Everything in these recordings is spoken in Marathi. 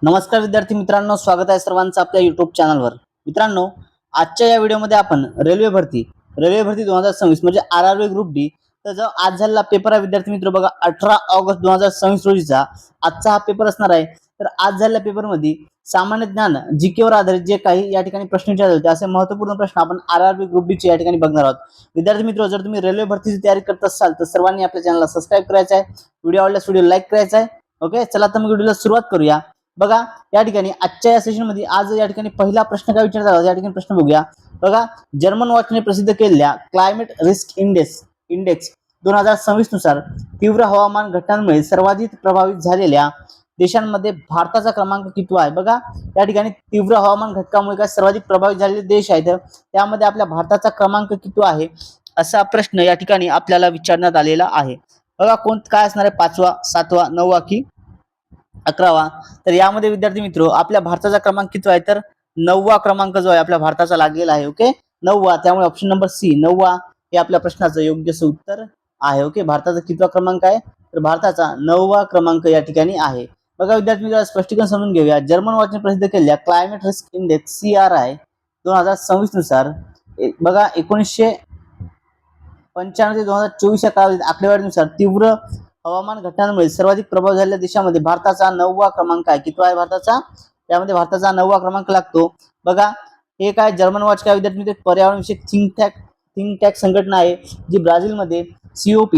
नमस्कार विद्यार्थी मित्रांनो, स्वागत आहे सर्वांचं आपल्या युट्यूब चॅनलवर। मित्रांनो, आजच्या या व्हिडिओमध्ये आपण रेल्वे भरती 2026 म्हणजे आरआरबी ग्रुप डी तर जो आज झालेला पेपर आहे विद्यार्थी मित्र बघा 18 ऑगस्ट 2026 रोजीचा आजचा हा पेपर असणार आहे। तर आज झालेल्या पेपरमध्ये सामान्य ज्ञान जीके वर आधारित जे काही या ठिकाणी प्रश्न विचारले होते असे महत्त्वपूर्ण प्रश्न आपण आरआरबी ग्रुप डी चे या ठिकाणी बघणार आहोत। विद्यार्थी मित्र, जर तुम्ही रेल्वे भरतीची तयारी करत असाल तर सर्वांनी आपल्या चॅनलला सबस्क्राइब करायचं आहे, व्हिडिओ आवडल्यास व्हिडिओ लाईक करायचा आहे। ओके, चला तर मग व्हिडिओला सुरुवात करूया। बघा या ठिकाणी आजच्या या सेशन मध्ये आज या ठिकाणी पहिला प्रश्न काय विचारला होता या ठिकाणी प्रश्न बघूया। बघा, जर्मन वॉचने प्रसिद्ध केलेल्या क्लायमेट रिस्क इंडेक्स 2026 नुसार तीव्र हवामान घटनांमुळे सर्वाधिक प्रभावित झालेल्या देशांमध्ये भारताचा क्रमांक किती आहे। बघा या ठिकाणी तीव्र हवामान घटकामुळे काय सर्वाधिक प्रभावित झालेले देश आहेत त्यामध्ये आपल्या भारताचा क्रमांक किती आहे असा प्रश्न या ठिकाणी आपल्याला विचारण्यात आलेला आहे। बघा काय असणार आहे, 5वा 7वा 9वा की 11वा। तर यामध्ये विद्यार्थी मित्र आपल्या भारताचा क्रमांक किती आहे तर 9वा क्रमांक जो आहे आपल्या भारताचा लागलेला आहे। ओके, 9वा, त्यामुळे ऑप्शन नंबर सी 9वा हे आपल्या प्रश्नाचं योग्य उत्तर आहे। ओके, भारताचा कितवा क्रमांक आहे तर भारताचा 9वा क्रमांक या ठिकाणी आहे। बघा विद्यार्थी मित्र, स्पष्टीकरण समजून घेऊया। जर्मन वॉचने प्रसिद्ध केलेल्या क्लायमेट रिस्क इंडेक्स CRI 2026 नुसार बघा 1995 ते 2024 या कालावधीत आकडेवारीनुसार तीव्र हवामान घटनांमुळे सर्वाधिक प्रभाव झालेल्या देशामध्ये भारताचा 9वा क्रमांक आहे। किती आहे भारताचा, त्यामध्ये भारताचा 9वा क्रमांक लागतो। बघा हे काय जर्मन वॉच काय विद्यार्थी मित्र पर्यावरण विषयक थिंक टॅक संघटना आहे जी ब्राझीलमध्ये COP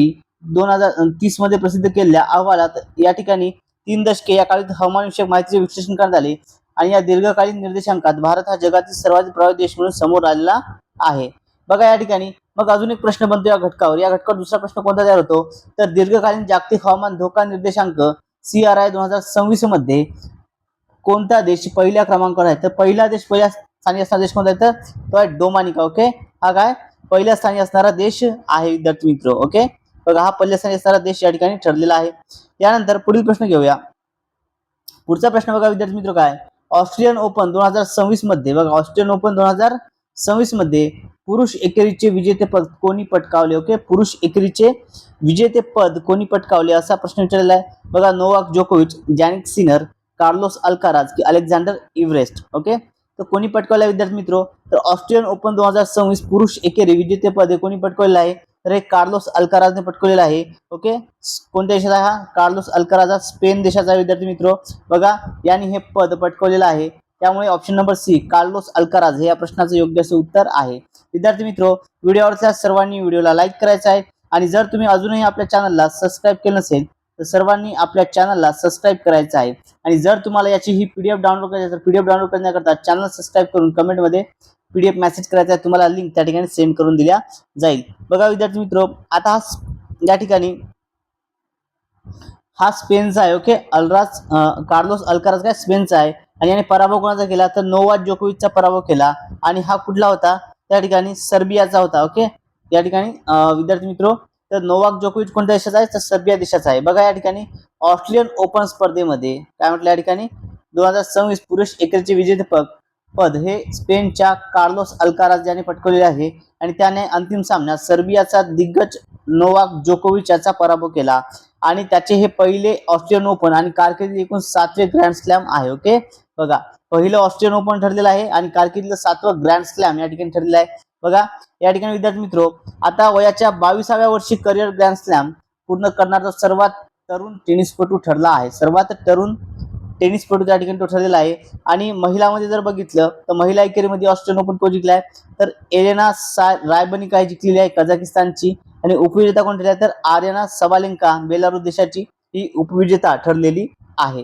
2030 मध्ये प्रसिद्ध केलेल्या अहवालात या ठिकाणी 3 दशके या काळात हवामान विषयक माहितीचे विश्लेषण करण्यात आले आणि या दीर्घकालीन निर्देशांकात भारत हा जगातील सर्वाधिक प्रभावित देश म्हणून समोर आलेला आहे। बघा या ठिकाणी मग अजून एक प्रश्न बनतो या घटकावर दुसरा प्रश्न कोणता तयार होतो तर दीर्घकालीन जागतिक हवामान धोका निर्देशांक CRI 2026 मध्ये कोणता देश पहिल्या क्रमांकावर आहे तर पहिला स्थानी असणारा देश कोणता आहे तर तो आहे डोमिनिका। ओके, हा काय पहिल्या स्थानी असणारा देश आहे विद्यार्थी मित्र। ओके, बघा हा पहिल्या स्थानी असणारा देश या ठिकाणी ठरलेला आहे। त्यानंतर पुढील प्रश्न घेऊया। पुढचा प्रश्न बघा विद्यार्थी मित्र काय, ऑस्ट्रेलियन ओपन 2026 मध्ये बघा ऑस्ट्रेलियन ओपन 2026 मध्ये पुरुष एकेरीचे विजेतेपद कोणी पटकावले। ओके, पुरुष एकेरीचे विजेतेपद कोणी पटकावले असा प्रश्न विचारलेला आहे। बघा नोवाक जोकोविच, जॅनिक सिनर, कार्लोस अल्काराज की अलेक्झांडर इव्हरेस्ट। ओके, तर कोणी पटकावले विद्यार्थी मित्र तर ऑस्ट्रेलियन ओपन 2026 पुरुष एकेरी विजेतेपद कोणी पटकावले आहे तर हे कार्लोस अल्काराजने पटकावलेला आहे। ओके, कोणत्या देशाचा हा कार्लोस अल्काराज स्पेन देशाचा विद्यार्थी मित्र। बघा यांनी हे पद पटकावलेलं आहे, त्यामुळे option number C Carlos Alcaraz हे या प्रश्नाचं योग्य उत्तर आहे। विद्यार्थी मित्र, व्हिडिओवरच्या सर्वांनी व्हिडिओला लाईक करायचा आहे आणि जर तुम्ही अजूनही आपल्या चॅनलला सबस्क्राइब केलं नसेल तर सर्वांनी आपल्या चॅनलला सबस्क्राइब करायचं आहे। आणि जर तुम्हाला याची ही PDF डाउनलोड करायची तर PDF डाउनलोड करण्याकरता चॅनल सबस्क्राइब करून कमेंटमध्ये PDF मेसेज करायचा आहे, तुम्हाला लिंक त्या ठिकाणी सेंड करून दिल्या जाईल। बघा विद्यार्थी मित्र, आता या ठिकाणी हा स्पेनचा आहे। ओके, कार्लोस अल्काराज काय स्पेनचा आहे आणि याने पराभव कोणाचा केला तर नोवाक जोकोविचचा पराभव केला आणि हा कुठला होता त्या ठिकाणी सर्बियाचा होता। ओके, या ठिकाणी विद्यार्थी मित्र तर नोवाक जोकोविच कोणत्या देशाचा आहे तर सर्बिया देशाचा आहे। बघा या ठिकाणी ऑस्ट्रेलियन ओपन स्पर्धेमध्ये काय म्हटलं या ठिकाणी 2026 पुरुष एकेरीचे विजेतेपद हे स्पेनच्या कार्लोस अल्काराज याने पटकावलेले आहे आणि त्याने अंतिम सामन्यात सर्बियाचा दिग्गज नोवाक जोकोविच याचा पराभव केला आणि त्याचे हे पहिले ऑस्ट्रेलियन ओपन आणि कारकिर्दीत एकूण 7वे ग्रँड स्लॅम आहे। ओके, बघा पहिलं ऑस्ट्रेलियन ओपन ठरलेलं आहे आणि कारकिर्दीतलं 7वं ग्रँड स्लॅम या ठिकाणी ठरलेलं आहे। बघा या ठिकाणी विद्यार्थी मित्र आता वयाच्या 22व्या वर्षी करिअर ग्रँड स्लॅम पूर्ण करणारा सर्वात तरुण टेनिसपटू ठरला आहे। सर्वात तरुण टेनिसपटू त्या ठिकाणी तो ठरलेला आहे। आणि महिलांमध्ये जर बघितलं तर महिला एकेरीमध्ये ऑस्ट्रेलियन ओपन कोण जिंकलाय तर एलेना रायबनिका जिंकलेली आहे कझाकिस्तानची आणि उपविजेता कोण ठरला तर आर्यना सबालेंका बेलारूस देशाची ही उपविजेता ठरलेली आहे।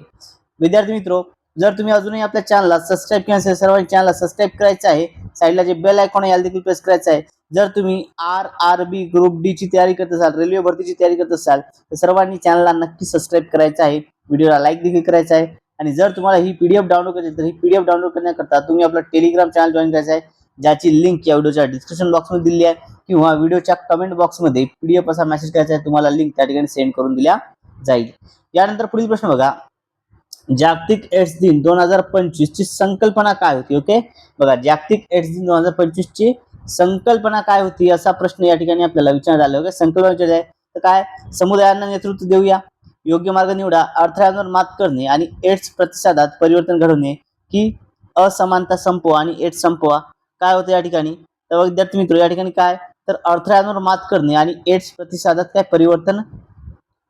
विद्यार्थी मित्र, जर तुम्ही अजूनही आपल्या चॅनलला सबस्क्राइब केलं असेल सर्वांनी चॅनलला सबस्क्राइब करायचं आहे, साईडला जे बेल आयकॉन आहे याला देखील प्रेस करायचं आहे। जर तुम्ही आरआरबी ग्रुप डी ची तयारी करत असाल, रेल्वे भरतीची तयारी करत असाल तर सर्वांनी चॅनलला नक्की सबस्क्राइब करायचं आहे, व्हिडिओला लाईक देखील करायचं आहे। आणि जर तुम्हाला ही PDF डाउनलोड करायची तर ही PDF डाउनलोड करण्याकरता तुम्ही आपला टेलिग्राम चॅनल जॉईन करायचा आहे, ज्याची लिंक या व्हिडिओच्या डिस्क्रिप्शन बॉक्समध्ये दिली आहे किंवा व्हिडिओच्या कमेंट बॉक्समध्ये PDF असा मेसेज करायचा आहे, तुम्हाला लिंक त्या ठिकाणी सेंड करून दिल्या जाईल। यानंतर पुढील प्रश्न बघा, जागतिक एड्स दिन 2025 ची संकल्पना काय होती। ओके, बघा जागतिक एड्स दिन 2025 ची संकल्पना काय होती असा प्रश्न या ठिकाणी आपल्याला विचारण्यात आला। ओके, संकल्पना विचारली आहे तर काय समुदायांना नेतृत्व देऊया, योग्य मार्ग निवडा, अडथळ्यांवर मात करणे आणि एड्स प्रतिसादात परिवर्तन घडवणे, की असमानता संपवा आणि एड्स संपवा. काय होतं या ठिकाणी? तर विद्यार्थी मित्र या ठिकाणी काय, तर अडथळ्यांवर मात करणे आणि एड्स प्रतिसादात काय परिवर्तन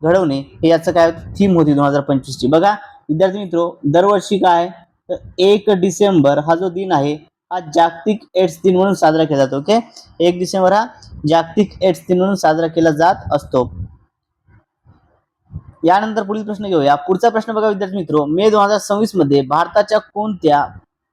घडवणे हे याचं काय थीम होती 2025 ची. बघा विद्यार्थी मित्र, दरवर्षी काय, तर 1 डिसेंबर हा जो दिन आहे हा जागतिक एड्स दिन म्हणून साजरा केला जातो. ओके, 1 डिसेंबर हा जागतिक एड्स दिन म्हणून साजरा केला जात असतो. यानंतर पुढील प्रश्न घेऊया. पुढचा प्रश्न बघा विद्यार्थी मित्र, मे 2026 मध्ये भारताच्या कोणत्या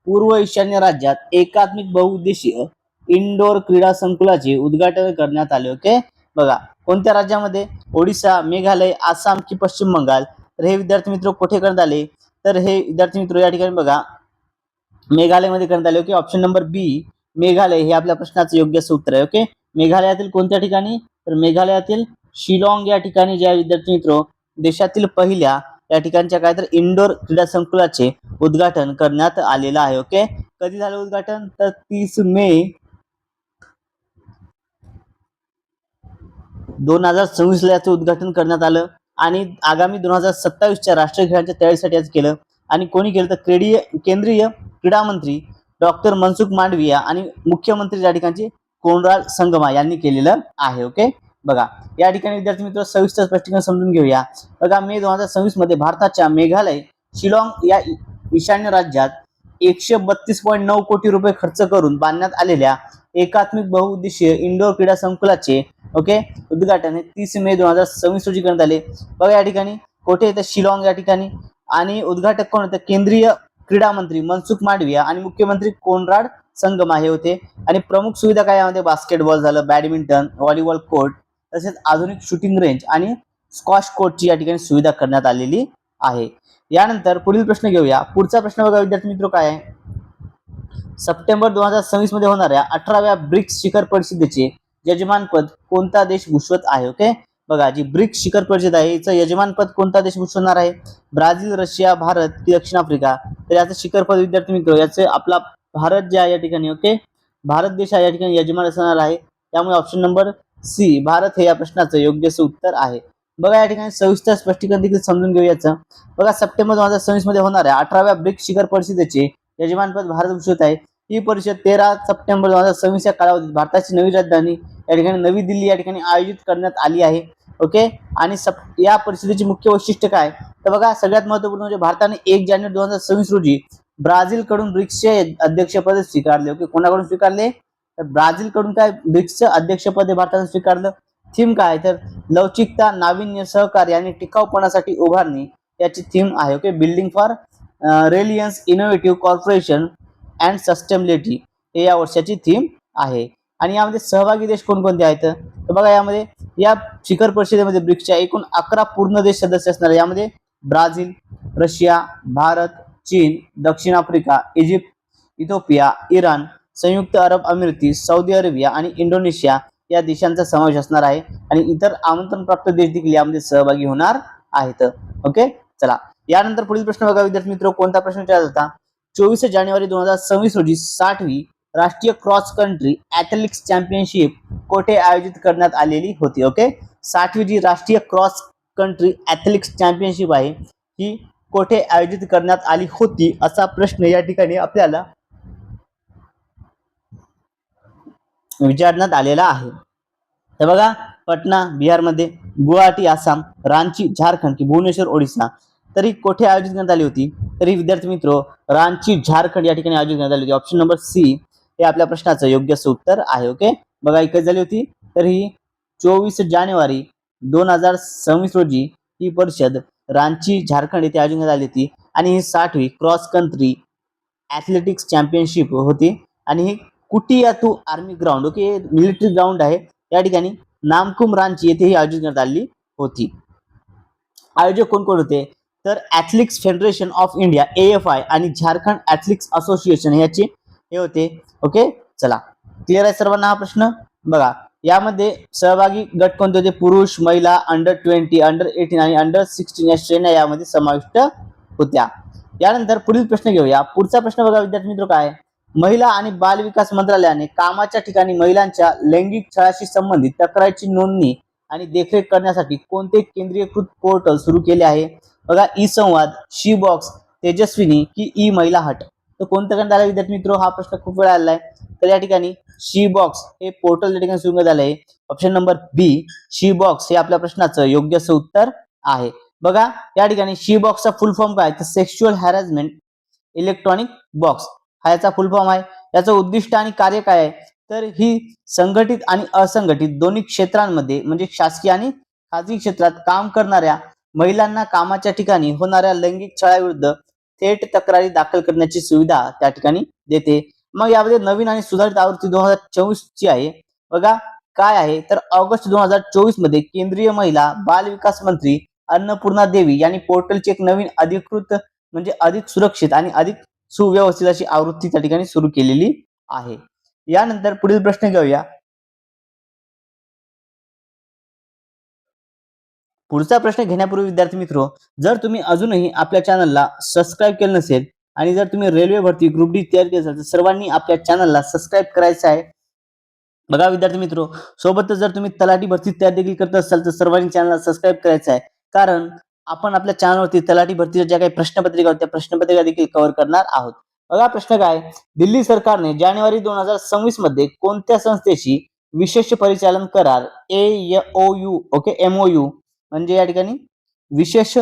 पूर्व ईशान्य राज्यात एकात्मिक बहुउद्देशीय इंडोर क्रीडा संकुलाचे उद्घाटन करण्यात आले? ओके, बघा कोणत्या राज्यामध्ये? ओडिशा, मेघालय, आसाम की पश्चिम बंगाल? तर हे विद्यार्थी मित्र कुठे करण्यात आले? तर हे विद्यार्थी मित्र या ठिकाणी बघा मेघालयमध्ये करण्यात आले. ओके, ऑप्शन नंबर बी मेघालय हे आपल्या प्रश्नाचं योग्य उत्तर आहे. ओके, मेघालयातील कोणत्या ठिकाणी? तर मेघालयातील शिलाँग या ठिकाणी ज्या विद्यार्थी मित्र देशातील पहिल्या या ठिकाणच्या काय तर इंडोर क्रीडा संकुलाचे उद्घाटन करण्यात आलेलं आहे. ओके, कधी झालं उद्घाटन? तर 30 मे 2026 ला याचं उद्घाटन करण्यात आलं आणि आगामी 2027 च्या राष्ट्रीय खेळांच्या तयारीसाठी आज केलं. आणि कोणी केलं? तर केंद्रीय क्रीडा मंत्री डॉक्टर मनसुख मांडविया आणि मुख्यमंत्री या ठिकाणचे कोनराड संगमा यांनी केलेलं आहे. ओके, बघा या ठिकाणी विद्यार्थी मित्र सविस्तर स्पष्टीकरण समजून घेऊया. बघा मे 2026 मध्ये भारताच्या मेघालय शिलाँग या ईशान्य राज्यात 132.9 कोटी रुपये खर्च करून बांधण्यात आलेल्या एकात्मिक बहुउद्देशीय इंडोर क्रीडा संकुलाचे ओके उद्घाटन हे 30 मे 2026 रोजी करण्यात आले. बघा या ठिकाणी कुठे येतं? शिलाँग या ठिकाणी. आणि उद्घाटक कोण होते? केंद्रीय क्रीडा मंत्री मनसुख मांडविया आणि मुख्यमंत्री कोनराड संगमा हे होते. आणि प्रमुख सुविधा काय यामध्ये? बास्केटबॉल झालं, बॅडमिंटन, व्हॉलीबॉल कोर्ट, तसेच आधुनिक शूटिंग रेंज आणि स्क्वॉश कोर्टची या ठिकाणी सुविधा करण्यात आलेली आहे. यानंतर पुढील प्रश्न घेऊया. पुढचा प्रश्न बघा विद्यार्थी मित्र काय आहे? सप्टेंबर 2026 मध्ये होणाऱ्या 18व्या ब्रिक्स शिखर परिषदेचे यजमानपद कोणता देश भूषवत आहे? ओके, बघा जी ब्रिक्स शिखर परिषद आहे याचं यजमानपद कोणता देश भूषवणार आहे? ब्राझील, रशिया, भारत की दक्षिण आफ्रिका? तर याचं शिखरपद विद्यार्थी मित्र याचे आपला भारत जे आहे या ठिकाणी ओके भारत देश या ठिकाणी यजमान असणार आहे. त्यामुळे ऑप्शन नंबर सी भारत हे या प्रश्नाचं योग्य उत्तर आहे. बघा या ठिकाणी सविस्तर स्पष्टीकरण देखील समजून घेऊ याचं. बघा सप्टेंबर 2026 मध्ये होणाऱ्या 18व्या ब्रिक्स शिखर परिषदेचे यजमानपद भारत भूषवत आहे. ही परिषद 13 सप्टेंबर 2026 या कालावधीत भारताची नवी राजधानी या ठिकाणी नवी दिल्ली या ठिकाणी आयोजित करण्यात आली आहे. ओके, आणि या परिषदेची मुख्य वैशिष्ट्य काय? तर बघा सगळ्यात महत्त्वपूर्ण म्हणजे भारताने 1 जानेवारी 2026 रोजी ब्राझील कडून ब्रिक्सचे अध्यक्षपद स्वीकारले. ओके, कोणाकडून स्वीकारले? तर ब्राझील कडून काय ब्रिक्सचं अध्यक्षपद भारताने स्वीकारलं. थीम काय? तर लवचिकता, नाविन्य, सहकार्य आणि टिकाऊपणासाठी उभारणी याची थीम आहे. Okay, building for resilience, innovative corporation and sustainability हे या वर्षाची थीम आहे. आणि यामध्ये सहभागी देश कोणकोणते आहेत? तर बघा यामध्ये या शिखर परिषदेमध्ये ब्रिक्सच्या एकूण 11 पूर्ण देश सदस्य असणार. यामध्ये ब्राझील, रशिया, भारत, चीन, दक्षिण आफ्रिका, इजिप्त, इथिओपिया, इराण, संयुक्त अरब अमिराती, सौदी अरेबिया आणि इंडोनेशिया या देशांचा समावेश असणार आहे. आणि इतर आमंत्रणप्राप्त देश देखील यामध्ये सहभागी होणार आहेत. ओके, चला यानंतर पुढील प्रश्न बघा विद्यार्थी मित्र. कोणता प्रश्न विचारला होता? 24 जानेवारी 2026 रोजी 60वी राष्ट्रीय क्रॉस कंट्री ॲथलेटिक्स चॅम्पियनशिप कोठे आयोजित करण्यात आलेली होती? ओके, 60वी जी राष्ट्रीय क्रॉस कंट्री ॲथलेटिक्स चॅम्पियनशिप आहे ही कोठे आयोजित करण्यात आली होती असा प्रश्न या ठिकाणी आपल्याला विचारण्यात आलेला आहे. तर बघा पटना बिहारमध्ये, गुवाहाटी आसाम, रांची झारखंड की भुवनेश्वर ओडिशा? तरी कोठे आयोजित करण्यात आली होती? तरी विद्यार्थी मित्र रांची झारखंड या ठिकाणी आयोजित करण्यात आली होती. ऑप्शन नंबर सी हे आपल्या प्रश्नाचं योग्य उत्तर आहे. ओके, बघा ही कधी झाली होती? तर ही 24 जानेवारी 2026 रोजी ही परिषद रांची झारखंड येथे आयोजित करण्यात आली होती. आणि ही 60वी क्रॉस कंट्री ॲथलेटिक्स चॅम्पियनशिप होती. आणि ही कुटियातू army ground okay military ground आहे या ठिकाणी नामकुम रांची येथे ही आयोजित करण्यात आली होती. आयोजक कोण कोण होते? तर athletics federation of India AFI आणि झारखंड ॲथलेटिक्स असोसिएशन याचे हे होते. ओके, चला क्लिअर आहे सर्वांना हा प्रश्न? बघा यामध्ये सहभागी गट कोणते होते? पुरुष, महिला, अंडर-20, अंडर-18 आणि अंडर-16 या श्रेण्या यामध्ये समाविष्ट होत्या. यानंतर पुढील प्रश्न घेऊया. पुढचा प्रश्न बघा विद्यार्थी मित्र काय? महिला आणि बाल विकास मंत्रालयाने कामाच्या ठिकाणी महिलांच्या लैंगिक छळाशी संबंधित तक्रारीची नोंदणी आणि देखरेख करण्यासाठी कोणते केंद्रीयकृत पोर्टल सुरू केले आहे? बघा, ई संवाद, शी बॉक्स, तेजस्विनी की ई महिला हट. तर कोणतं करण्यात आलं विद्यार्थी मित्र? हा प्रश्न खूप वेळा आलाय. तर या ठिकाणी शी बॉक्स हे पोर्टल या ठिकाणी सुरू करण्यात आलं आहे. ऑप्शन नंबर बी, शी बॉक्स हे आपल्या प्रश्नाचं योग्य असं उत्तर आहे. बघा, या ठिकाणी शी बॉक्सचा फुल फॉर्म काय? तर सेक्शुअल हॅरेसमेंट इलेक्ट्रॉनिक बॉक्स हा याचा फुल फॉर्म आहे. याचं उद्दिष्ट आणि कार्य काय आहे? तर ही संघटित आणि असंघटित दोन्ही क्षेत्रांमध्ये म्हणजे शासकीय आणि खाजगी क्षेत्रात काम करणाऱ्या महिलांना कामाच्या ठिकाणी होणाऱ्या लैंगिक छळाविरुद्ध थेट तक्रारी दाखल करण्याची सुविधा त्या ठिकाणी देते. मग यामध्ये नवीन आणि सुधारित आवृत्ती 2024 ची आहे. बघा काय आहे? तर ऑगस्ट 2024 मध्ये केंद्रीय महिला बाल विकास मंत्री अन्नपूर्णा देवी यांनी पोर्टलची एक नवीन अधिकृत म्हणजे अधिक सुरक्षित आणि अधिक सुव्यवस्थित अशी आवृत्ती त्या ठिकाणी सुरू केलेली आहे. यानंतर पुढील प्रश्न घेऊया. पुढचा प्रश्न घेण्यापूर्वी विद्यार्थी मित्रो, जर तुम्ही अजूनही आपल्या चॅनलला सबस्क्राईब केलं नसेल आणि जर तुम्ही रेल्वे भरती ग्रुप डी तयार केली असेल तर सर्वांनी आपल्या चॅनलला सबस्क्राईब करायचं आहे. बघा विद्यार्थी मित्रो, सोबतच जर तुम्ही तलाठी भरती तयार देखील करत असाल तर सर्वांनी चॅनलला सबस्क्राईब करायचं आहे. कारण आपण आपल्या चॅनलवरती तलाठी भरतीच्या ज्या काही प्रश्नपत्रिका होत्या त्या प्रश्नपत्रिका देखील कव्हर करणार आहोत. बघा प्रश्न काय? दिल्ली सरकारने जानेवारी 2026 मध्ये कोणत्या संस्थेशी विशेष परिचालन करार एओयू ओके एमओयू म्हणजे या ठिकाणी विशेष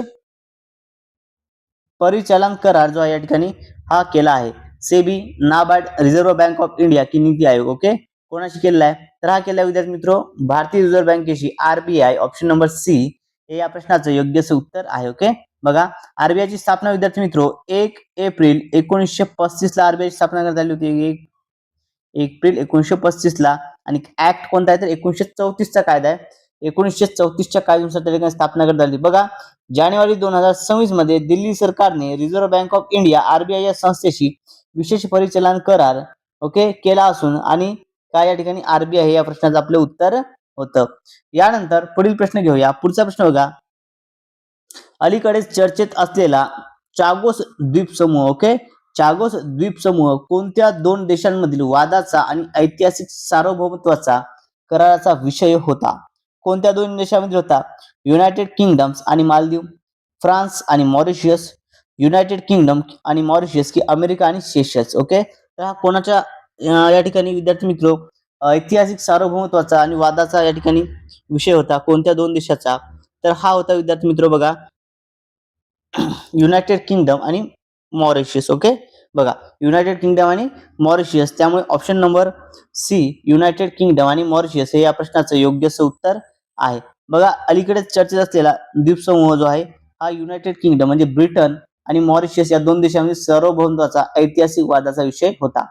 परिचालन करार जो आहे या ठिकाणी हा केला आहे? SEBI, NABARD, reserve bank of India की नीती आयोग. ओके, कोणाशी केलेला आहे? तर हा केला विद्यार्थी मित्रो भारतीय रिझर्व्ह बँकेशी आरबीआय. ऑप्शन नंबर सी हे या प्रश्नाचं योग्य उत्तर आहे. ओके, बघा आरबीआय ची स्थापना विद्यार्थी मित्रो 1 एप्रिल 1935 ला आरबीआय ची स्थापना करण्यात आली होती. 1 एप्रिल 1935 ला. आणि ऍक्ट कोणता आहे? तर 1934 चा कायदा आहे. 1934 च्या कायद्यानुसार त्या ठिकाणी स्थापना करण्यात आली. बघा जानेवारी 2026 मध्ये दिल्ली सरकारने reserve bank of India RBI या संस्थेशी विशेष परिचालन करार ओके केला असून आणि काय या ठिकाणी आरबीआय या प्रश्नाचं आपलं उत्तर होतं. यानंतर पुढील प्रश्न घेऊया. पुढचा प्रश्न बघा, अलीकडेच चर्चेत असलेला चागोस द्वीप समूह ओके चागोस द्वीप समूह कोणत्या दोन देशांमधील वादाचा आणि ऐतिहासिक सार्वभौमत्वाचा कराराचा विषय होता? कोणत्या दोन देशांमध्ये होता? युनायटेड किंगडम्स आणि मालदीव, फ्रान्स आणि मॉरिशियस, युनायटेड किंगडम आणि मॉरिशियस की अमेरिका आणि सेशल्स. ओके, तर हा कोणाच्या या ठिकाणी विद्यार्थी मित्र ऐतिहासिक सार्वभौमत्वाचा आणि वादाचा या ठिकाणी विषय होता कोणत्या दोन देशाचा? तर हा होता विद्यार्थी मित्र बघा युनायटेड किंगडम आणि मॉरिशियस. ओके, बघा युनायटेड किंगडम आणि मॉरिशियस, त्यामुळे option number C United Kingdom आणि मॉरिशियस हे या प्रश्नाचं योग्य उत्तर आहे. बघा अलीकडेच चर्चेत असलेला द्वीपसमूह जो आहे हा युनायटेड किंगडम म्हणजे ब्रिटन आणि मॉरिशियस या दोन देशांमध्ये सार्वभौमत्वाचा ऐतिहासिक वादाचा विषय होता.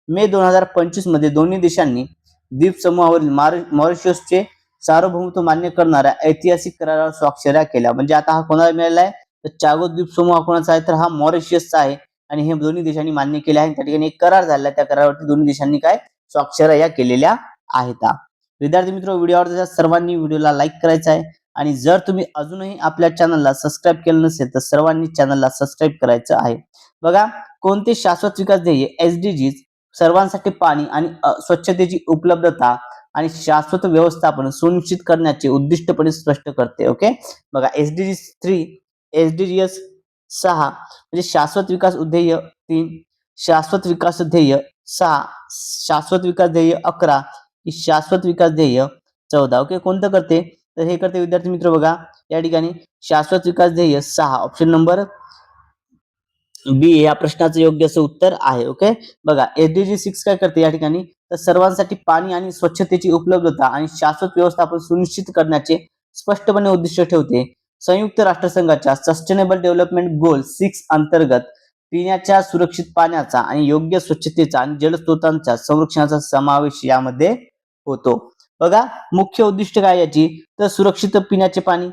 मे 2025 मध्ये दोन्ही देशांनी द्वीपसमूहावरील मॉरिशियसचे सार्वभौमत्व मान्य करणाऱ्या ऐतिहासिक करारावर स्वाक्षऱ्या केल्या. म्हणजे आता हा कोणाला मिळाला आहे? तर चागोस द्वीपसमूह कोणाचा आहे? तर हा मॉरिशियसचा आहे आणि हे दोन्ही देशांनी मान्य केले आहे. त्या ठिकाणी एक करार झाला, त्या करारावरती दोन्ही देशांनी काय स्वाक्षऱ्या या केलेल्या आहेत. विद्यार्थी मित्र, व्हिडिओ आवडला तर सर्वांनी व्हिडिओला लाईक करायचा आहे आणि जर तुम्ही अजूनही आपल्या चॅनलला सबस्क्राईब केलं नसेल तर सर्वांनी चॅनलला सबस्क्राईब करायचं आहे. बघा कोणते शाश्वत विकास ध्येय एसडीजी सर्वांसाठी पाणी आणि स्वच्छतेची उपलब्धता आणि शाश्वत व्यवस्थापन सुनिश्चित करण्याचे उद्दिष्टपणे स्पष्ट करते. ओके, बघा एसडीजी 3, एसडीजीएस 6 म्हणजे शाश्वत विकास ध्येय 3, शाश्वत विकास ध्येय 6, शाश्वत विकास ध्येय 11, शाश्वत विकास ध्येय 14. ओके, कोणतं करते? तर हे करते विद्यार्थी मित्र बघा या ठिकाणी शाश्वत विकास ध्येय 6 ऑप्शन नंबर बी या प्रश्नाचं योग्य असं उत्तर आहे. ओके, बघा एसडीजी 6 काय करते या ठिकाणी? तर सर्वांसाठी पाणी आणि स्वच्छतेची उपलब्धता आणि शाश्वत व्यवस्थापन सुनिश्चित करण्याचे स्पष्टपणे उद्दिष्ट ठेवते. संयुक्त राष्ट्रसंघाच्या सस्टेनेबल डेव्हलपमेंट गोल 6 अंतर्गत पिण्याच्या सुरक्षित पाण्याचा आणि योग्य स्वच्छतेचा आणि जलस्रोतांच्या संरक्षणाचा समावेश यामध्ये होतो. बघा मुख्य उद्दिष्ट काय याची? तर सुरक्षित पिण्याचे पाणी,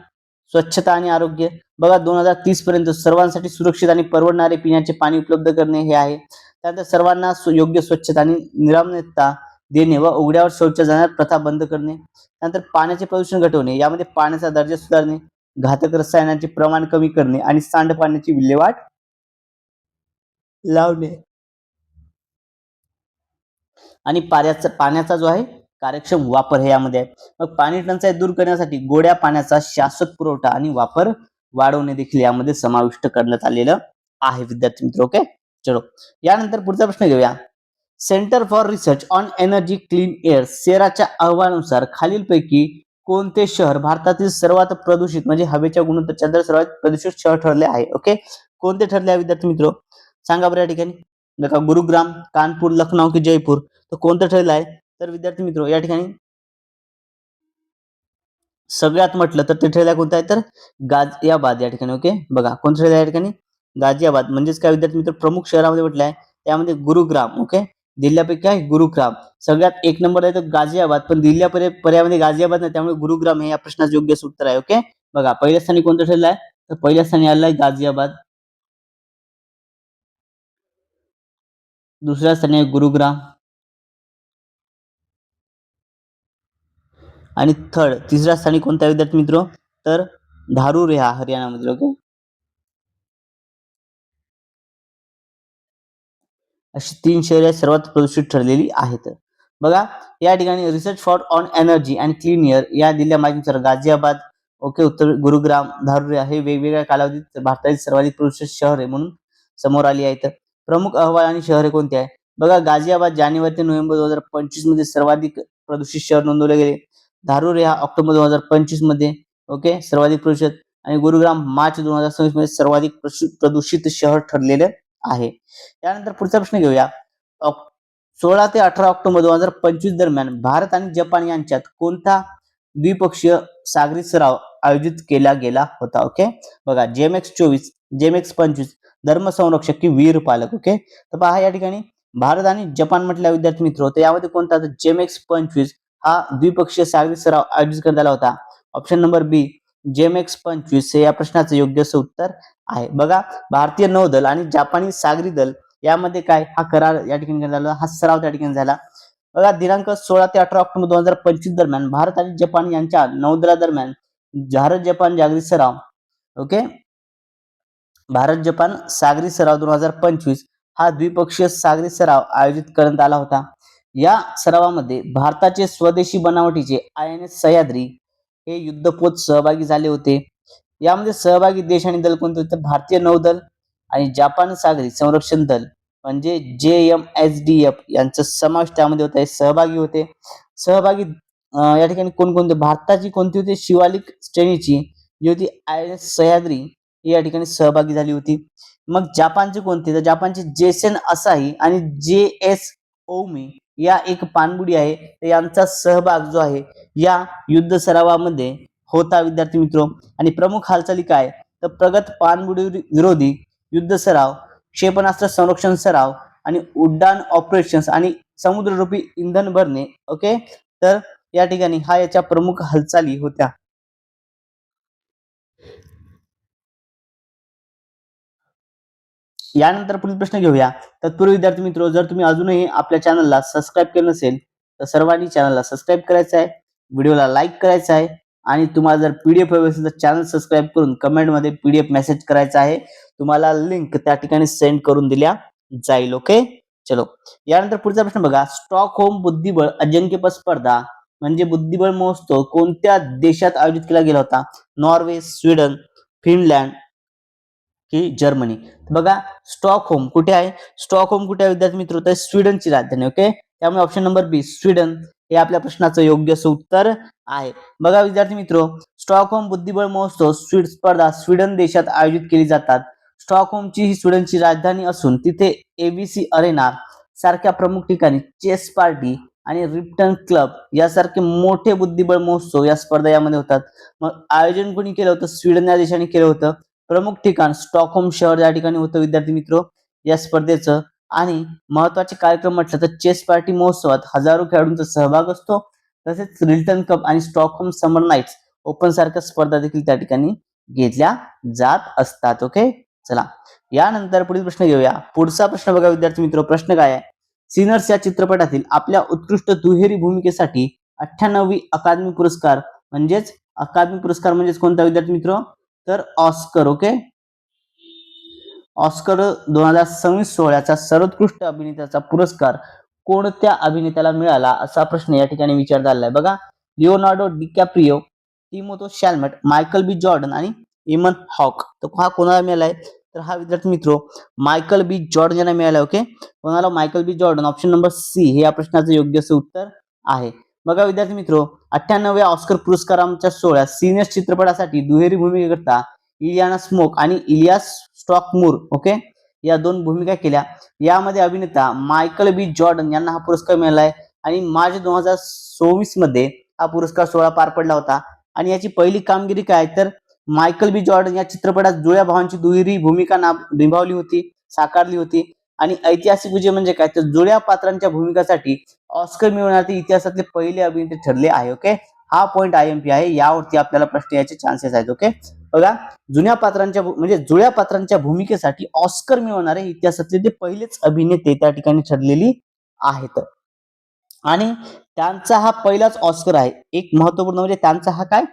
स्वच्छता आणि आरोग्य. बघा 2030 पर्यंत सर्वांसाठी सुरक्षित आणि परवडणारे पिण्याचे पाणी उपलब्ध करणे हे आहे. त्यानंतर सर्वांना योग्य स्वच्छता आणि निरामयता देणे व उघड्यावर शौच जाणार प्रथा बंद करणे. त्यानंतर पाण्याचे प्रदूषण घटवणे, यामध्ये पाण्याचा दर्जा सुधारणे, घातक रसायनांचे प्रमाण कमी करणे आणि सांडपाण्याची विल्हेवाट लावणे आणि पाण्याचा जो आहे कार्यक्षम वापर हे यामध्ये आहे. मग पाणी टंचाई दूर करण्यासाठी गोड्या पाण्याचा शाश्वत पुरवठा आणि वापर वाढवणे देखील यामध्ये समाविष्ट करण्यात आलेलं आहे विद्यार्थी मित्र. ओके, चलो यानंतर पुढचा प्रश्न घेऊया. Centre for research on energy clean air सेराच्या अहवालानुसार खालीलपैकी कोणते शहर भारतातील सर्वात प्रदूषित म्हणजे हवेच्या गुणवत्तेच्या दर सर्वात प्रदूषित शहर ठरले आहे? ओके, कोणते ठरले आहे विद्यार्थी मित्र? सांगा बरं या ठिकाणी. बघा, गुरुग्राम, कानपूर, लखनौ की जयपूर, तर कोणतं ठरलं आहे? तर विद्यार्थी मित्र या ठिकाणी सगळ्यात म्हटलं तर ते ठरलं कोणतं आहे तर गाझियाबाद या ठिकाणी. ओके, बघा कोणतं ठरलं या ठिकाणी? गाझियाबाद. म्हणजेच काय विद्यार्थी मित्र, प्रमुख शहरामध्ये म्हटलं आहे त्यामध्ये गुरुग्राम. ओके, दिल्ल्यापैकी आहे गुरुग्राम. सगळ्यात एक नंबर आहे तर गाझियाबाद, पण दिल्ल्या पर्यायामध्ये गाझियाबाद नाही, त्यामुळे गुरुग्राम हे या प्रश्नाचं योग्य उत्तर आहे. ओके, बघा पहिल्या स्थानी कोणतं ठरलं आहे तर पहिल्या स्थानी आलं आहे गाझियाबाद, दुसऱ्या स्थानी आहे गुरुग्राम आणि तिसऱ्या स्थानी कोणता विद्यार्थी मित्र तर धारूर हा हरियाणामध्ये. ओके, अशी 3 शहरे सर्वात प्रदूषित ठरलेली आहेत. बघा या ठिकाणी research for on energy and clean air या दिल्या माहितीनुसार गाझियाबाद, ओके, उत्तर गुरुग्राम, धारूर हे वेगवेगळ्या कालावधीत भारतातील सर्वाधिक प्रदूषित शहर आहे म्हणून समोर आली आहेत. प्रमुख अहवाल आणि शहरे कोणती आहे? बघा, गाझियाबाद जानेवारी ते नोव्हेंबर 2025 मध्ये सर्वाधिक प्रदूषित शहर नोंदवले गेले. धारूर हा ऑक्टोबर 2025 मध्ये, ओके, सर्वाधिक प्रदूषित, आणि गुरुग्राम मार्च 2026 मध्ये सर्वाधिक प्रदूषित शहर ठरलेले आहे. त्यानंतर पुढचा प्रश्न घेऊया. 16 ते 18 ऑक्टोबर 2025 दरम्यान भारत आणि जपान यांच्यात कोणता द्विपक्षीय सागरी सराव आयोजित केला गेला होता? ओके, बघा, JMX-24, JMX-25 धर्म संरक्षक की वीर पालक. ओके, तर पहा या ठिकाणी भारत आणि जपान म्हटल्या विद्यार्थी मित्र, तर यामध्ये कोणता JMX-25 हा द्विपक्षीय सागरी सराव आयोजित करण्यात आला होता. ऑप्शन नंबर बी JMX-25 हे या प्रश्नाचं योग्य उत्तर आहे. बघा, भारतीय नौदल आणि जापानी सागरी दल यामध्ये काय हा करार या ठिकाणी करण्यात आला, हा सराव त्या ठिकाणी झाला. बघा, दिनांक 16 ते 18 ऑक्टोबर 2025 दरम्यान भारत आणि जपान यांच्या नौदलादरम्यान भारत जपान सागरी सराव, ओके, भारत जपान सागरी सराव 2025 हा द्विपक्षीय सागरी सराव आयोजित करण्यात आला होता. या सरावामध्ये भारताचे स्वदेशी बनावटीचे INS सह्याद्री हे युद्धपोत सहभागी झाले होते. यामध्ये सहभागी देश आणि दल कोणते होते? भारतीय नौदल आणि जपान सागरी संरक्षण दल म्हणजे JMSDF यांचा समावेश त्यामध्ये होता, हे सहभागी होते. सहभागी या ठिकाणी कोणकोणते? भारताची कोणती होती? शिवालिक श्रेणीची जी होती INS सह्याद्री ही या ठिकाणी सहभागी झाली होती. मग जपानचे कोणते? तर जपानचे जेसेन असाही आणि JS ओमी या एक पाणबुडी आहे, तर यांचा सहभाग जो आहे या युद्ध सरावामध्ये होता विद्यार्थी मित्र. आणि प्रमुख हालचाली काय? तर प्रगत पाणबुडी विरोधी युद्ध सराव, क्षेपणास्त्र संरक्षण सराव आणि उड्डाण ऑपरेशन्स आणि समुद्ररूपी इंधन भरणे. ओके, तर या ठिकाणी हा याच्या प्रमुख हालचाली होत्या. यानंतर पुढील प्रश्न घेऊया. तत्पूर्वी विद्यार्थी मित्र, जर तुम्ही अजूनही आपल्या चॅनलला सबस्क्राईब केलं नसेल तर सर्वांनी चॅनलला सबस्क्राईब करायचं आहे, व्हिडिओला लाईक करायचं आहे, आणि तुम्हाला जर PDF हवी असेल तर चॅनल सबस्क्राईब करून कमेंटमध्ये PDF मेसेज करायचा आहे. तुम्हाला लिंक त्या ठिकाणी सेंड करून दिल्या जाईल. ओके, चलो यानंतर पुढचा प्रश्न बघा. स्टॉकहोम बुद्धिबळ अजिंक्यपद स्पर्धा म्हणजे बुद्धिबळ महोत्सव कोणत्या देशात आयोजित केला गेला होता? नॉर्वे, स्वीडन, फिनलँड की जर्मनी? बघा, स्टॉकहोम कुठे आहे? स्टॉकहोम कुठे आहे विद्यार्थी मित्र? तर स्वीडनची राजधानी. ओके, त्यामुळे ऑप्शन नंबर बी स्वीडन हे आपल्या प्रश्नाचं योग्य उत्तर आहे. बघा विद्यार्थी मित्र, स्टॉकहोम बुद्धिबळ महोत्सव स्पर्धा स्वीडन देशात आयोजित केली जातात. स्टॉकहोमची ही स्वीडनची राजधानी असून तिथे ABC अरेना सारख्या प्रमुख ठिकाणी चेस पार्टी आणि रिप्टन क्लब यासारखे मोठे बुद्धिबळ महोत्सव या स्पर्धा यामध्ये होतात. मग आयोजन कोणी केलं होतं? स्वीडन या देशाने केलं होतं. प्रमुख ठिकाण स्टॉकहोम शहर या ठिकाणी होतं विद्यार्थी मित्र या स्पर्धेचं. आणि महत्वाचे कार्यक्रम म्हटलं तर चेस पार्टी महोत्सवात हजारो खेळाडूंचा सहभाग असतो. तसेच रिल्टन कप आणि स्टॉकहोम समर नाईट्स ओपन सारख्या स्पर्धा देखील त्या ठिकाणी घेतल्या जात असतात. ओके, चला यानंतर पुढील प्रश्न घेऊया. पुढचा प्रश्न बघा विद्यार्थी मित्र, प्रश्न काय आहे? सिनर्स या चित्रपटातील आपल्या उत्कृष्ट दुहेरी भूमिकेसाठी 98वी अकादमी पुरस्कार म्हणजेच कोणता विद्यार्थी मित्र? तर ऑस्कर. ओके, ऑस्कर 2026 सोहळ्याचा सर्वोत्कृष्ट अभिनेत्याचा पुरस्कार कोणत्या अभिनेत्याला मिळाला असा प्रश्न या ठिकाणी विचारण्यात आलेला आहे. बघा, लिओनार्डो डिकॅप्रियो, टिमोथो शॅल्मट, मायकल बी जॉर्डन आणि इमन हॉक. तर हा कोणाला मिळाला आहे? तर हा विद्यार्थी मित्र मायकल बी जॉर्डन यांना मिळाला. ओके, कोणाला? मायकल बी जॉर्डन. ऑप्शन नंबर सी हे या प्रश्नाचं योग्य असं उत्तर आहे. बघा विद्यार्थी मित्र, 98व्या ऑस्कर पुरस्कारांच्या सोहळ्यात सिनियर चित्रपटासाठी दुहेरी भूमिकेकरता इलियाना स्मोक आणि इलियास स्टॉकमूर, ओके, या 2 भूमिका केल्या. यामध्ये अभिनेता मायकल बी जॉर्डन यांना हा पुरस्कार मिळाला आहे आणि मार्च 2024 मध्ये हा पुरस्कार सोहळा पार पडला होता. आणि याची पहिली कामगिरी काय, तर मायकल बी जॉर्डन या चित्रपटात जुळ्या भावांची दुहेरी भूमिका निभावली होती, साकारली होती. आणि ऐतिहासिक विजय म्हणजे काय, तर जुळ्या पात्रांच्या भूमिकासाठी ऑस्कर मिळवणारे इतिहासातले पहिले अभिनेते ठरले आहे. ओके, हा पॉइंट IMP आहे, यावरती आपल्याला प्रश्न याचे चान्सेस आहेत. ओके, बघा, जुळ्या पात्रांच्या भूमिकेसाठी ऑस्कर मिळवणारे इतिहासातले ते पहिलेच अभिनेते त्या ठिकाणी ठरलेली आहेत. आणि त्यांचा हा पहिलाच ऑस्कर आहे. एक महत्वपूर्ण म्हणजे त्यांचा हा काय,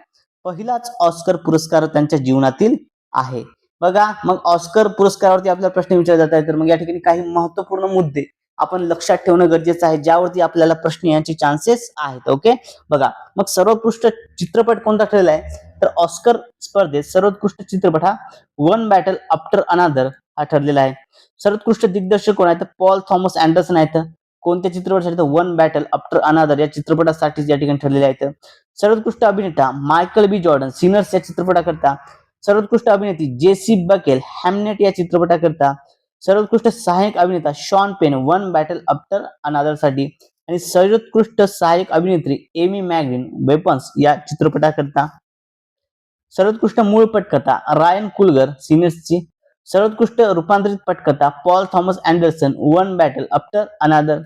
पहिलाच ऑस्कर पुरस्कार त्यांच्या जीवनातील आहे. बघा, मग ऑस्कर पुरस्कारावरती आपल्याला प्रश्न विचारले जात आहे. तर मग या ठिकाणी काही महत्वपूर्ण मुद्दे आपण लक्षात ठेवणं गरजेचं आहे, ज्यावरती आपल्याला प्रश्न याचे चान्सेस आहेत. ओके, बघा, मग सर्वोत्कृष्ट चित्रपट कोणता ठरलेला आहे, तर ऑस्कर स्पर्धेत सर्वोत्कृष्ट चित्रपट हा वन बॅटल आफ्टर अनादर हा ठरलेला आहे. सर्वोत्कृष्ट दिग्दर्शक कोण आहे, तर पॉल थॉमस अँडरसन आहेत. कोणत्या चित्रपटासाठी, तर वन बॅटल आफ्टर अनादर या चित्रपटासाठी या ठिकाणी ठरलेले आहेत. सर्वोत्कृष्ट अभिनेता मायकल बी जॉर्डन सिनर्स या चित्रपटाकरता. सर्वोत्कृष्ट अभिनेत्री जेसी बकेल हॅमनेट या चित्रपटाकरता. सर्वोत्कृष्ट सहाय्यक अभिनेता Sean Penn One Battle After Another साठी. आणि सर्वोत्कृष्ट सहाय्यक अभिनेत्री एमी मॅग्लिन वेपन्स या चित्रपटाकरता. सर्वोत्कृष्ट मूळ पटकथा रायन कुलगर सिनियर्सची. सर्वोत्कृष्ट रूपांतरित पटकथा Paul Thomas Anderson One Battle After Another.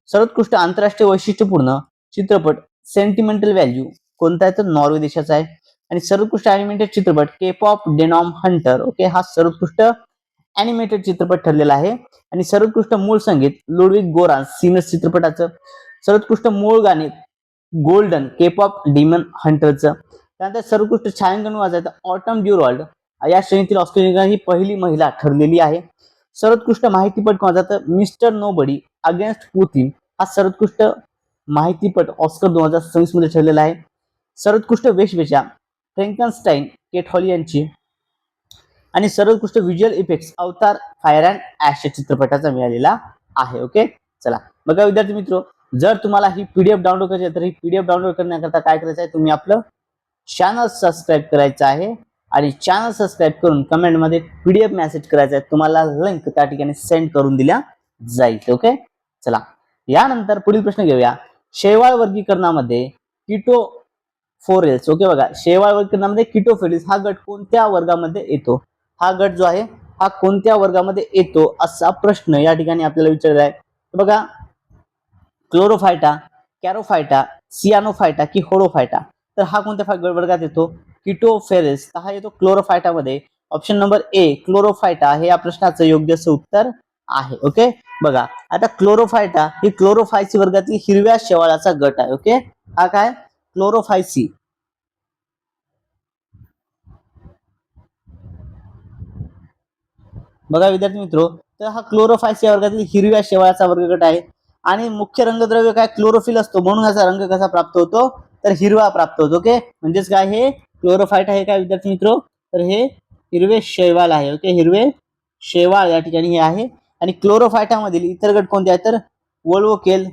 सर्वोत्कृष्ट आंतरराष्ट्रीय वैशिष्ट्यपूर्ण चित्रपट सेंटिमेंटल व्हॅल्यू कोणता आहे, तर नॉर्वे देशाचा आहे. आणि सर्वोत्कृष्ट अॅनिमेटेड चित्रपट केप ऑफ डेनॉम हंटर, ओके, हा सर्वोत्कृष्ट अॅनिमेटेड चित्रपट ठरलेला आहे. आणि सर्वोत्कृष्ट मूळ संगीत लुडविग गोरान सिनर्स चित्रपटाचं. सर्वोत्कृष्ट मूळ गाणे गोल्डन केप ऑफ डिमन हंटरचं. त्यानंतर सर्वोत्कृष्ट छायांकन वाचायचं ऑटम ड्युरॉल्ड या श्रेणीतील ऑस्कर जिंकणारी ही पहिली महिला ठरलेली आहे. सर्वोत्कृष्ट माहितीपट कोणाचा, तर मिस्टर नोबडी अगेन्स्ट पुतिन हा सर्वोत्कृष्ट माहितीपट ऑस्कर 2026 मध्ये ठरलेला आहे. सर्वोत्कृष्ट वेशभूषा फ्रँकनस्टाईन केट हॉली यांची. आणि सर्वोत्कृष्ट व्हिज्युअल इफेक्ट्स अवतार फायर अँड ॲश या चित्रपटाचा मिळालेला आहे. ओके, चला बघा विद्यार्थी मित्र, जर तुम्हाला ही PDF डाउनलोड करायची आहे तर ही PDF डाउनलोड करण्याकरता काय करायचं आहे, तुम्ही आपलं चॅनल सबस्क्राईब करायचं आहे. आणि चॅनल सबस्क्राईब करून कमेंटमध्ये PDF मेसेज करायचा आहे. तुम्हाला लिंक त्या ठिकाणी सेंड करून दिल्या जाईल. ओके, चला यानंतर पुढील प्रश्न घेऊया. शैवाल वर्गीकरणामध्ये किटोफोरेल्स, ओके, बघा, शैवाल वर्गीकरणामध्ये किटोफोरेल्स हा गट कोणत्या वर्गामध्ये येतो? हा गट जो आहे हा कोणत्या वर्गामध्ये येतो असा प्रश्न या ठिकाणी आपल्याला विचारला आहे. बघा, क्लोरोफायटा, कॅरोफायटा, सियानोफायटा की होडोफायटा. तर हा कोणत्या वर्गात येतो? किटोफेरेस हा येतो क्लोरोफायटामध्ये. ऑप्शन नंबर ए क्लोरोफायटा हे या प्रश्नाचं योग्य असं उत्तर आहे. ओके, बघा, आता क्लोरोफायटा ही क्लोरोफायसी वर्गातील हिरव्या शेवाळाचा गट आहे. ओके, हा काय क्लोरोफायसी. बघा विद्यार्थी मित्र, तर हा क्लोरोफायसी या वर्गातील हिरव्या शेवाळाचा वर्गगट आहे. आणि मुख्य रंगद्रव्य काय क्लोरोफिल असतो, म्हणून याचा रंग कसा प्राप्त होतो, तर हिरवा प्राप्त होतो. ओके, म्हणजेच काय हे क्लोरोफायटा हे काय विद्यार्थी मित्र, तर हे हिरवे शैवाल आहे. ओके, हिरवे शैवाल या ठिकाणी हे आहे. आणि क्लोरोफायटा मधील इतर गट कोणते आहेत, तर वोल्वोकेल,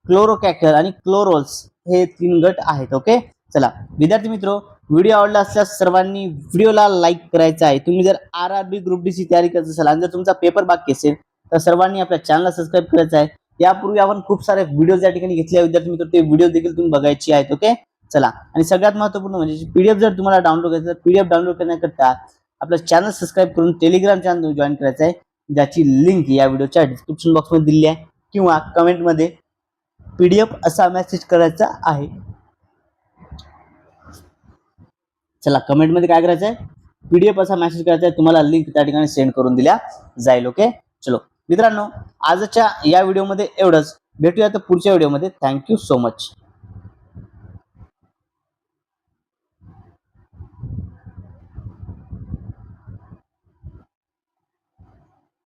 क्लोरोकॅकल आणि क्लोरोल्स हे 3 गट आहेत. ओके, चला विद्यार्थी मित्र, व्हिडिओ आवडला असल्यास सर्वांनी व्हिडिओला लाईक करायचा आहे. तुम्ही जर RRB ग्रुप डी ची तयारी करत असाल आणि जर तुमचा पेपर बाकी असेल तर सर्वांनी आपल्या चॅनलला सबस्क्राईब करायचं आहे. यापूर्वी आपण खूप सारे व्हिडिओज या ठिकाणी घेतले विद्यार्थी मित्र, ते व्हिडिओ देखील तुम्ही बघायचे आहेत. ओके, चला, आणि सगळ्यात महत्त्वपूर्ण म्हणजे PDF जर तुम्हाला डाउनलोड करायचं तर PDF डाउनलोड करण्याकरता आपलं चॅनल सबस्क्राईब करून टेलिग्राम चॅनल जॉईन करायचं आहे, ज्याची लिंक या व्हिडिओच्या डिस्क्रिप्शन बॉक्समध्ये दिली आहे, किंवा कमेंटमध्ये PDF असा मेसेज करायचा आहे. चला, कमेंटमध्ये काय करायचं आहे, PDF असा मेसेज करायचा आहे, तुम्हाला लिंक त्या ठिकाणी सेंड करून दिल्या जाईल. ओके, चलो मित्रांनो, आजच्या या व्हिडिओमध्ये एवढंच. भेटूया तर पुढच्या व्हिडिओमध्ये. Thank you so much.